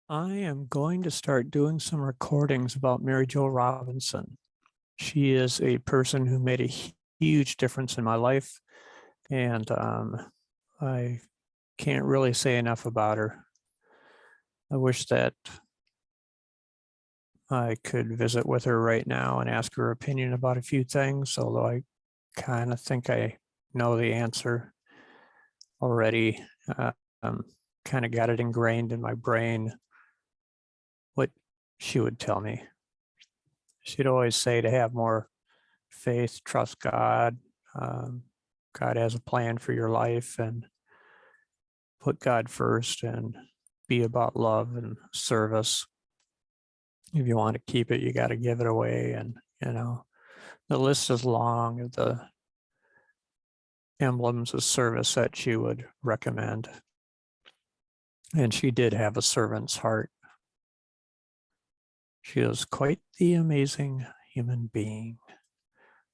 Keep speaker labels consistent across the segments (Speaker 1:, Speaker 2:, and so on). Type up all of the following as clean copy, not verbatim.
Speaker 1: I am going to start doing some recordings about Mary Jo Robinson. She is a person who made a huge difference in my life, and I can't really say enough about her. I wish that I could visit with her right now and ask her opinion about a few things, although I kind of think I know the answer already. Uh, um, kind of got it ingrained in my brain what she would tell me. She'd always say to have more faith, trust God. Um, God has a plan for your life, and put God first and be about love and service. If you want to keep it, you got to give it away. And, the list is long of the emblems of service that she would recommend. And she did have a servant's heart. She is quite the amazing human being.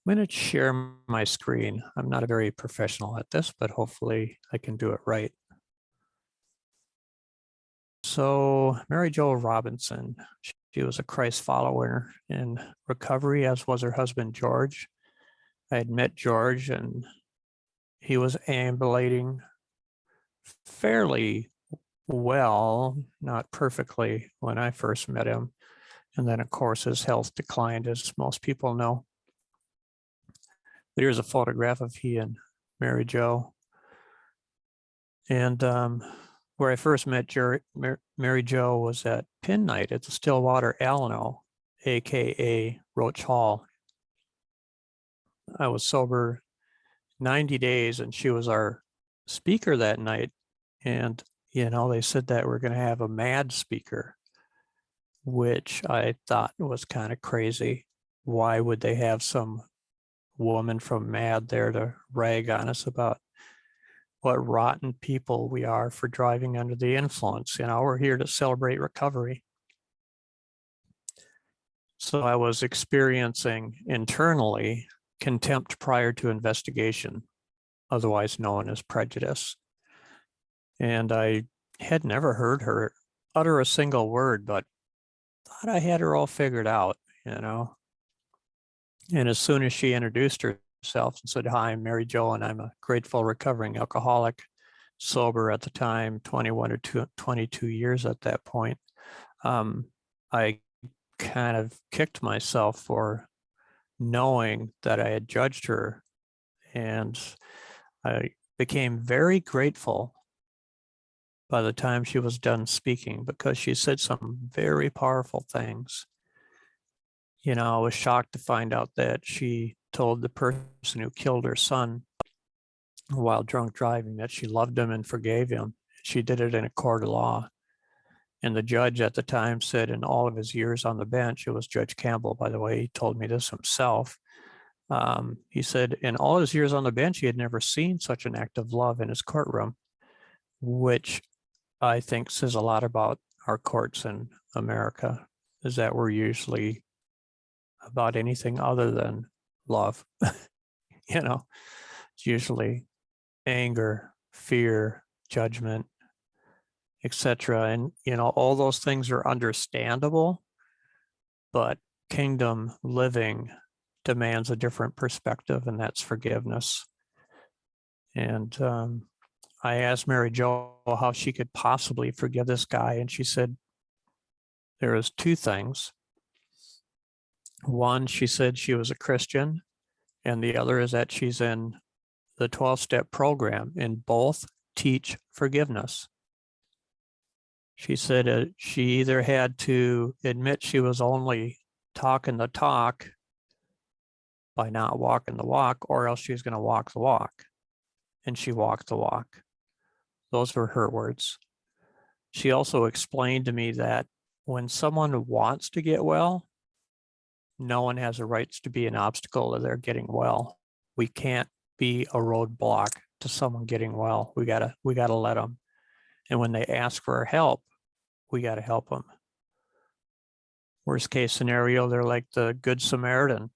Speaker 1: I'm going to share my screen. I'm not a very professional at this, but hopefully I can do it right. So Mary Jo Robinson, she was a Christ follower in recovery, as was her husband, George. I had met George, and he was ambulating fairly well, not perfectly when I first met him. And then, of course, his health declined, as most people know. But here's a photograph of he and Mary Jo. And where I first met Mary Jo was at Pin Night at the Stillwater Alano, AKA Roach Hall. I was sober 90 days, and she was our speaker that night. And, they said that we're going to have a mad speaker, which I thought was kind of crazy. Why would they have some woman from MAD there to rag on us about what rotten people we are for driving under the influence? We're here to celebrate recovery. So I was experiencing internally contempt prior to investigation, otherwise known as prejudice. And I had never heard her utter a single word, but thought I had her all figured out. And as soon as she introduced herself and said, "Hi, I'm Mary Jo, and I'm a grateful recovering alcoholic, sober at the time, 21 or 22 years at that point," I kind of kicked myself for knowing that I had judged her. And I became very grateful by the time she was done speaking, because she said some very powerful things. I was shocked to find out that she told the person who killed her son while drunk driving that she loved him and forgave him. She did it in a court of law. And the judge at the time said, in all of his years on the bench, it was Judge Campbell, by the way, he told me this himself. He said in all his years on the bench, he had never seen such an act of love in his courtroom, which I think says a lot about our courts in America, is that we're usually about anything other than love. It's usually anger, fear, judgment, etc. And, all those things are understandable, but kingdom living demands a different perspective, and that's forgiveness. And I asked Mary Jo how she could possibly forgive this guy, and she said there is two things. One, she said she was a Christian, and the other is that she's in the 12-step program, and both teach forgiveness. She said she either had to admit she was only talking the talk by not walking the walk, or else she was going to walk the walk. And she walked the walk. Those were her words. She also explained to me that when someone wants to get well, no one has a right to be an obstacle to their getting well. We can't be a roadblock to someone getting well. We gotta let them. And when they ask for help, we gotta help them. Worst case scenario, they're like the Good Samaritan.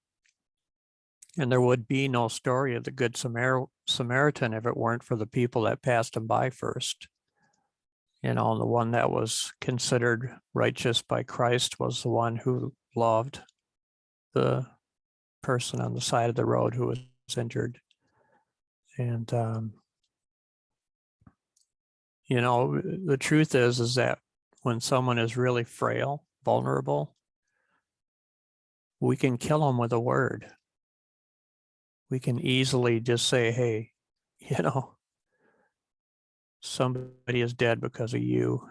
Speaker 1: And there would be no story of the Good Samaritan if it weren't for the people that passed him by first. The one that was considered righteous by Christ was the one who loved the person on the side of the road who was injured. And, the truth is that when someone is really frail, vulnerable, we can kill them with a word. We can easily just say, hey, somebody is dead because of you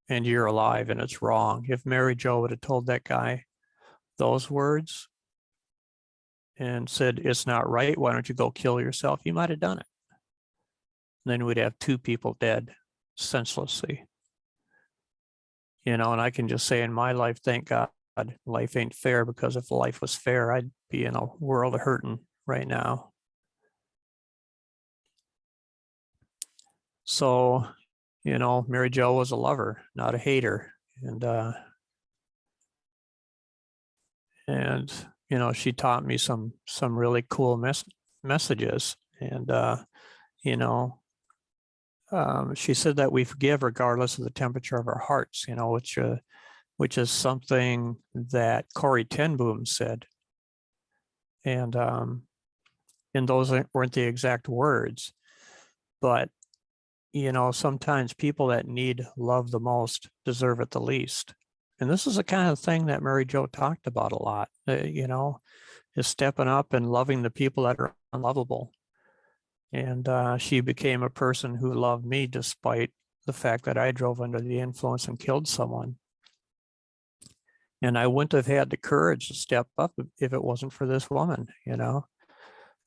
Speaker 1: and you're alive and it's wrong. If Mary Jo would have told that guy those words and said, it's not right, why don't you go kill yourself? He might have done it. And then we'd have 2 people dead senselessly. And I can just say in my life, thank God, life ain't fair, because if life was fair, I'd be in a world of hurting right now. So, Mary Jo was a lover, not a hater. And she taught me some really cool messages. And, she said that we forgive regardless of the temperature of our hearts, which is something that Corrie ten Boom said. And those weren't the exact words, but sometimes people that need love the most deserve it the least. And this is the kind of thing that Mary Jo talked about a lot, is stepping up and loving the people that are unlovable. And she became a person who loved me despite the fact that I drove under the influence and killed someone. And I wouldn't have had the courage to step up if it wasn't for this woman, for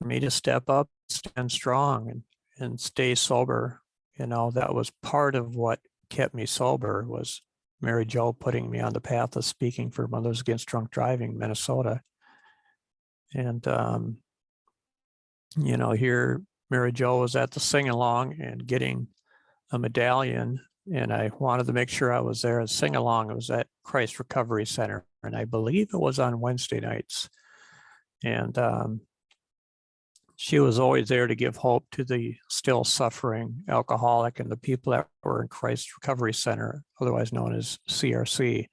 Speaker 1: me to step up, stand strong and stay sober. That was part of what kept me sober, was Mary Jo putting me on the path of speaking for Mothers Against Drunk Driving, Minnesota. And, here Mary Jo was at the sing-along and getting a medallion, and I wanted to make sure I was there. A sing-along, it was at Christ Recovery Center, and I believe it was on Wednesday nights. And she was always there to give hope to the still suffering alcoholic and the people that were in Christ Recovery Center, otherwise known as CRC.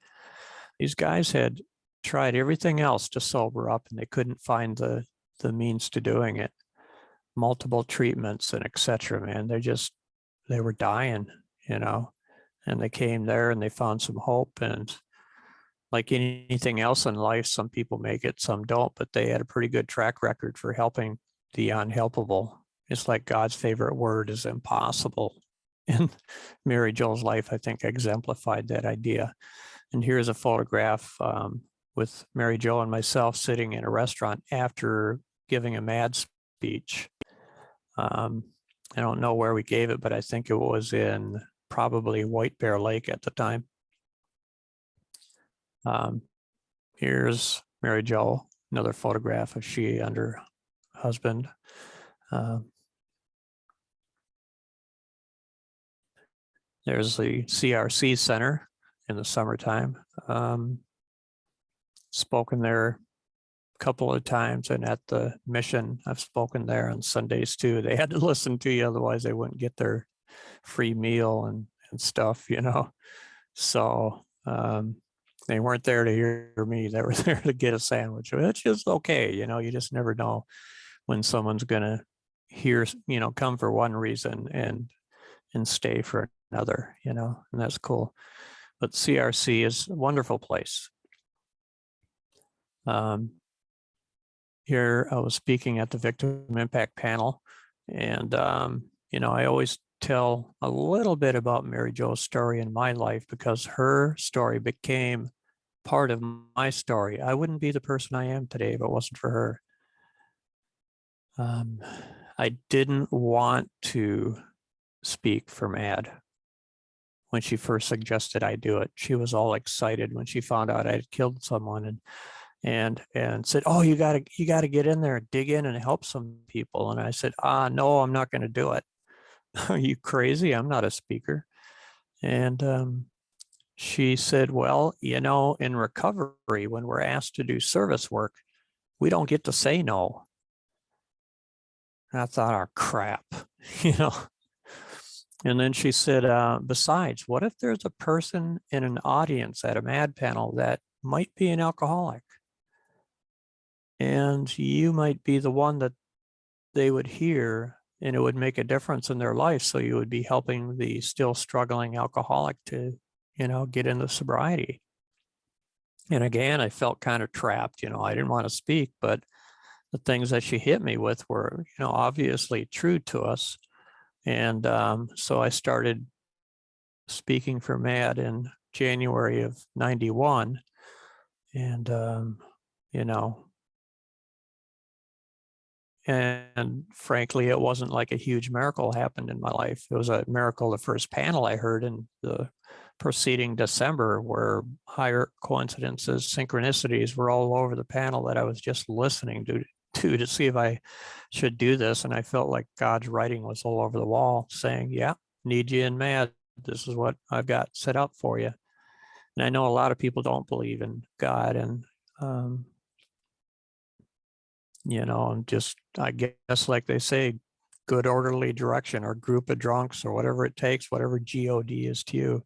Speaker 1: These guys had tried everything else to sober up, and they couldn't find the means to doing it. Multiple treatments and etc. Man, they were dying, and they came there and they found some hope. And like anything else in life, some people make it, some don't, but they had a pretty good track record for helping the unhelpable. It's like God's favorite word is impossible. And Mary Jo's life, I think, exemplified that idea. And here's a photograph with Mary Jo and myself sitting in a restaurant after giving a MAD speech. I don't know where we gave it, but I think it was in probably White Bear Lake at the time. Here's Mary Jo, another photograph of she and her husband. There's the CRC Center in the summertime. Spoken there a couple of times, and at the mission, I've spoken there on Sundays too. They had to listen to you, otherwise they wouldn't get their free meal and stuff, So they weren't there to hear me. They were there to get a sandwich, which is okay. You just never know when someone's gonna hear, come for one reason and stay for another, and that's cool. But CRC is a wonderful place. Here I was speaking at the Victim Impact Panel, and I always tell a little bit about Mary Jo's story in my life, because her story became part of my story. I wouldn't be the person I am today if it wasn't for her. I didn't want to speak for MAD when she first suggested I do it. She was all excited when she found out I had killed someone, and said, "Oh, you gotta get in there, dig in and help some people." And I said, "No, I'm not going to do it." "Are you crazy? I'm not a speaker." And she said, "Well, in recovery, when we're asked to do service work, we don't get to say no." And I thought, "Oh, crap," And then she said, besides, what if there's a person in an audience at a MAD panel that might be an alcoholic? And you might be the one that they would hear, and it would make a difference in their life. So you would be helping the still struggling alcoholic to, get into sobriety. And again, I felt kind of trapped. I didn't want to speak, but the things that she hit me with were, obviously true to us. And so I started speaking for MAD in January of 91. And, you know, and frankly, it wasn't like a huge miracle happened in my life. It was a miracle, the first panel I heard in the preceding December, where higher coincidences, synchronicities were all over the panel that I was just listening to see if I should do this. And I felt like God's writing was all over the wall saying, yeah, need you in MAD. This is what I've got set up for you. And I know a lot of people don't believe in God, and and just, I guess, like they say, good orderly direction or group of drunks or whatever it takes, whatever God is to you.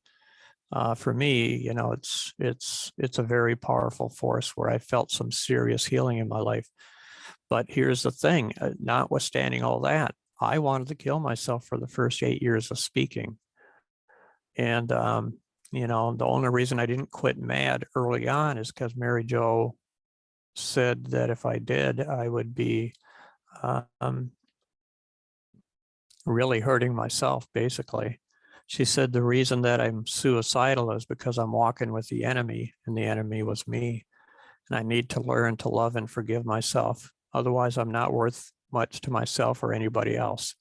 Speaker 1: For me, it's a very powerful force where I felt some serious healing in my life. But here's the thing, notwithstanding all that, I wanted to kill myself for the first 8 years of speaking. And, the only reason I didn't quit MAD early on is because Mary Jo said that if I did, I would be really hurting myself, basically. She said the reason that I'm suicidal is because I'm walking with the enemy, and the enemy was me. And I need to learn to love and forgive myself. Otherwise, I'm not worth much to myself or anybody else.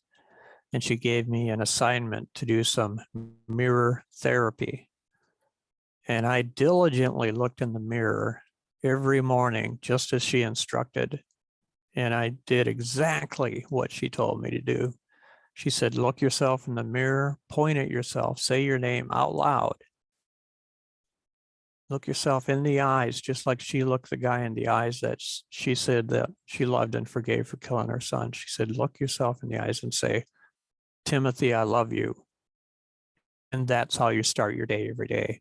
Speaker 1: And she gave me an assignment to do some mirror therapy. And I diligently looked in the mirror every morning, just as she instructed. And I did exactly what she told me to do. She said, look yourself in the mirror, point at yourself, say your name out loud. Look yourself in the eyes, just like she looked the guy in the eyes that she said that she loved and forgave for killing her son. She said, look yourself in the eyes and say, Timothy, I love you. And that's how you start your day every day.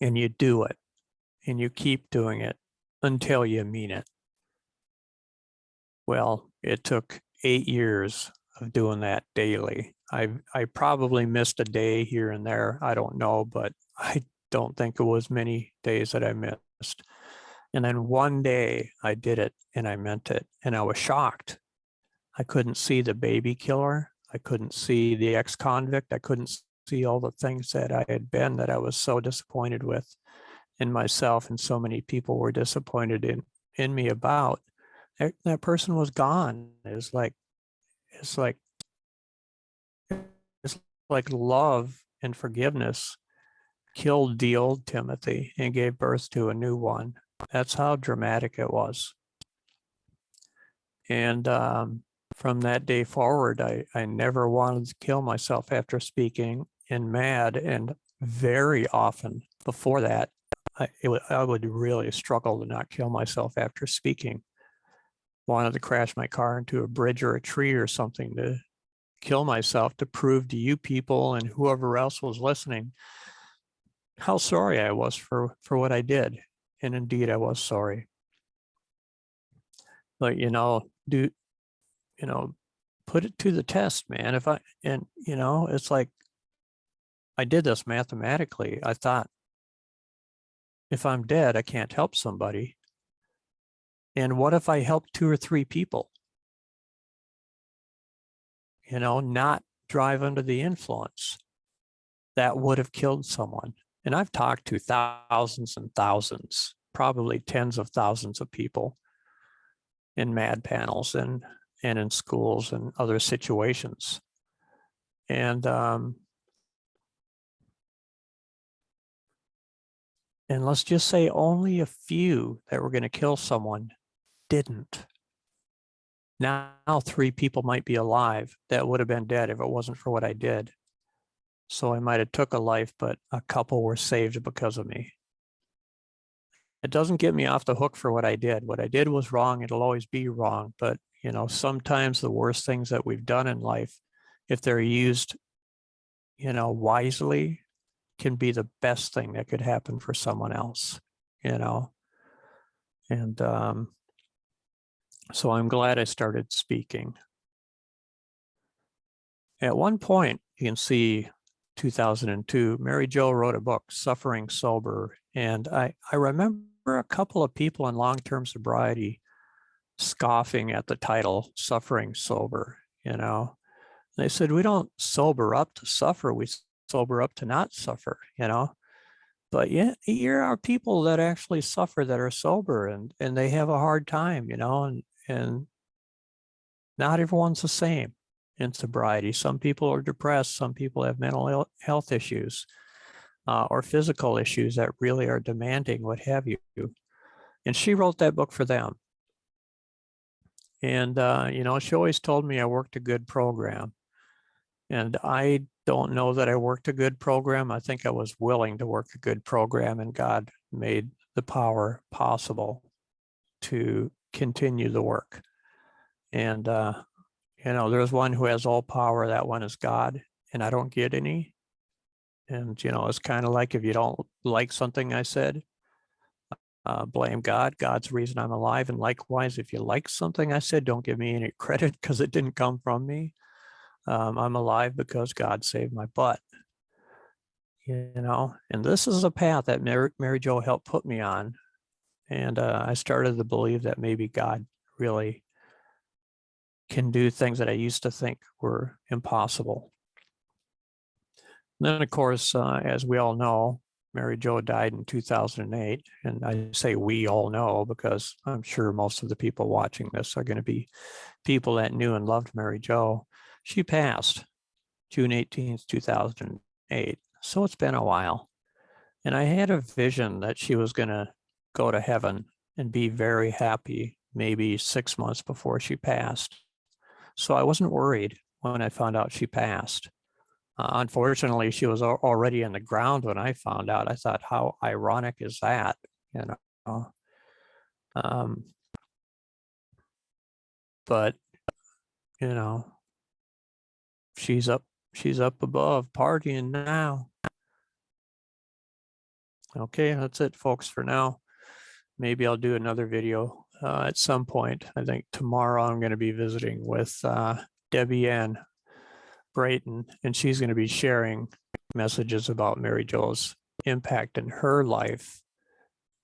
Speaker 1: And you do it, and you keep doing it until you mean it. Well, it took 8 years of doing that daily. I probably missed a day here and there. I don't know, but I don't think it was many days that I missed. And then one day I did it and I meant it. And I was shocked. I couldn't see the baby killer. I couldn't see the ex-convict. I couldn't see all the things that I had been that I was so disappointed with in myself, and so many people were disappointed in me about. That person was gone. It's like love and forgiveness killed the old Timothy and gave birth to a new one. That's how dramatic it was. And from that day forward, I never wanted to kill myself after speaking in MAD. And very often before that, I would really struggle to not kill myself after speaking. Wanted to crash my car into a bridge or a tree or something to kill myself, to prove to you people and whoever else was listening how sorry I was for what I did. And indeed, I was sorry. But, put it to the test, man. It's like, I did this mathematically. I thought, if I'm dead, I can't help somebody. And what if I help 2 or 3 people? Not drive under the influence that would have killed someone. And I've talked to thousands and thousands, probably tens of thousands of people in MAD panels and in schools and other situations. And let's just say only a few that were going to kill someone didn't. Now 3 people might be alive that would have been dead if it wasn't for what I did. So I might have took a life, but a couple were saved because of me. It doesn't get me off the hook for what I did. What I did was wrong. It'll always be wrong. But, sometimes the worst things that we've done in life, if they're used wisely can be the best thing that could happen for someone else, and so I'm glad I started speaking. At one point, you can see 2002, Mary Jo wrote a book, Suffering Sober. And I remember a couple of people in long-term sobriety scoffing at the title, Suffering Sober, They said, we don't sober up to suffer, we sober up to not suffer, But yeah, here are people that actually suffer that are sober and they have a hard time, and not everyone's the same in sobriety. Some people are depressed, some people have mental health issues or physical issues that really are demanding what have you. And she wrote that book for them. And, she always told me I worked a good program. And I don't know that I worked a good program. I think I was willing to work a good program, and God made the power possible to continue the work. And, there's one who has all power, that one is God, and I don't get any. And, it's kind of like if you don't like something I said, blame God. God's the reason I'm alive. And likewise, if you like something I said, don't give me any credit because it didn't come from me. I'm alive because God saved my butt. And this is a path that Mary Jo helped put me on. And I started to believe that maybe God really can do things that I used to think were impossible. And then, of course, as we all know, Mary Jo died in 2008. And I say we all know because I'm sure most of the people watching this are going to be people that knew and loved Mary Jo. She passed June 18th, 2008. So it's been a while. And I had a vision that she was going to go to heaven and be very happy, maybe 6 months before she passed. So I wasn't worried when I found out she passed. Unfortunately, she was already in the ground when I found out. I thought, how ironic is that? But she's up above partying now. Okay, that's it, folks, for now. Maybe I'll do another video at some point. I think tomorrow I'm going to be visiting with Debbie Ann Brayton, and she's going to be sharing messages about Mary Jo's impact in her life.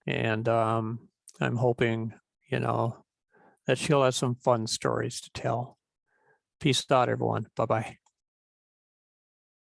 Speaker 1: And I'm hoping, that she'll have some fun stories to tell. Peace out, everyone. Bye-bye.